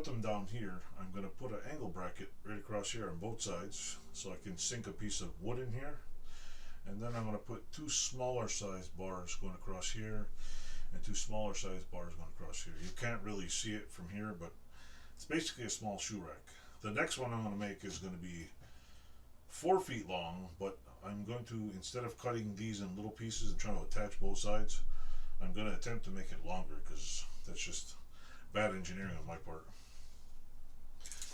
put them down here, I'm going to put an angle bracket right across here on both sides so I can sink a piece of wood in here. And then I'm going to put two smaller size bars going across here and two smaller size bars going across here. You can't really see it from here, but it's basically a small shoe rack. The next one I'm going to make is going to be 4 feet long, but I'm going to, instead of cutting these in little pieces and trying to attach both sides, I'm going to attempt to make it longer because that's just bad engineering on my part.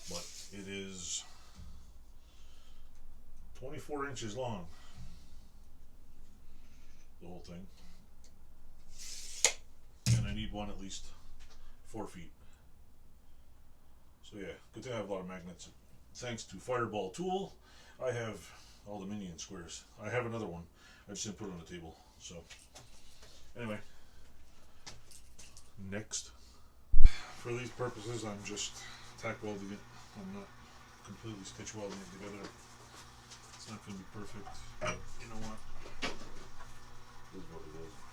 But it is 24 inches long, the whole thing, and I need one at least 4 feet. So yeah, good thing I have a lot of magnets. Thanks to Fireball Tool, I have all the minion squares. I have another one, I just didn't put it on the table. So anyway, next, for these purposes I'm just tack welding it. I'm not completely stitch welding it together. It's not going to be perfect, but you know what? This is what it is.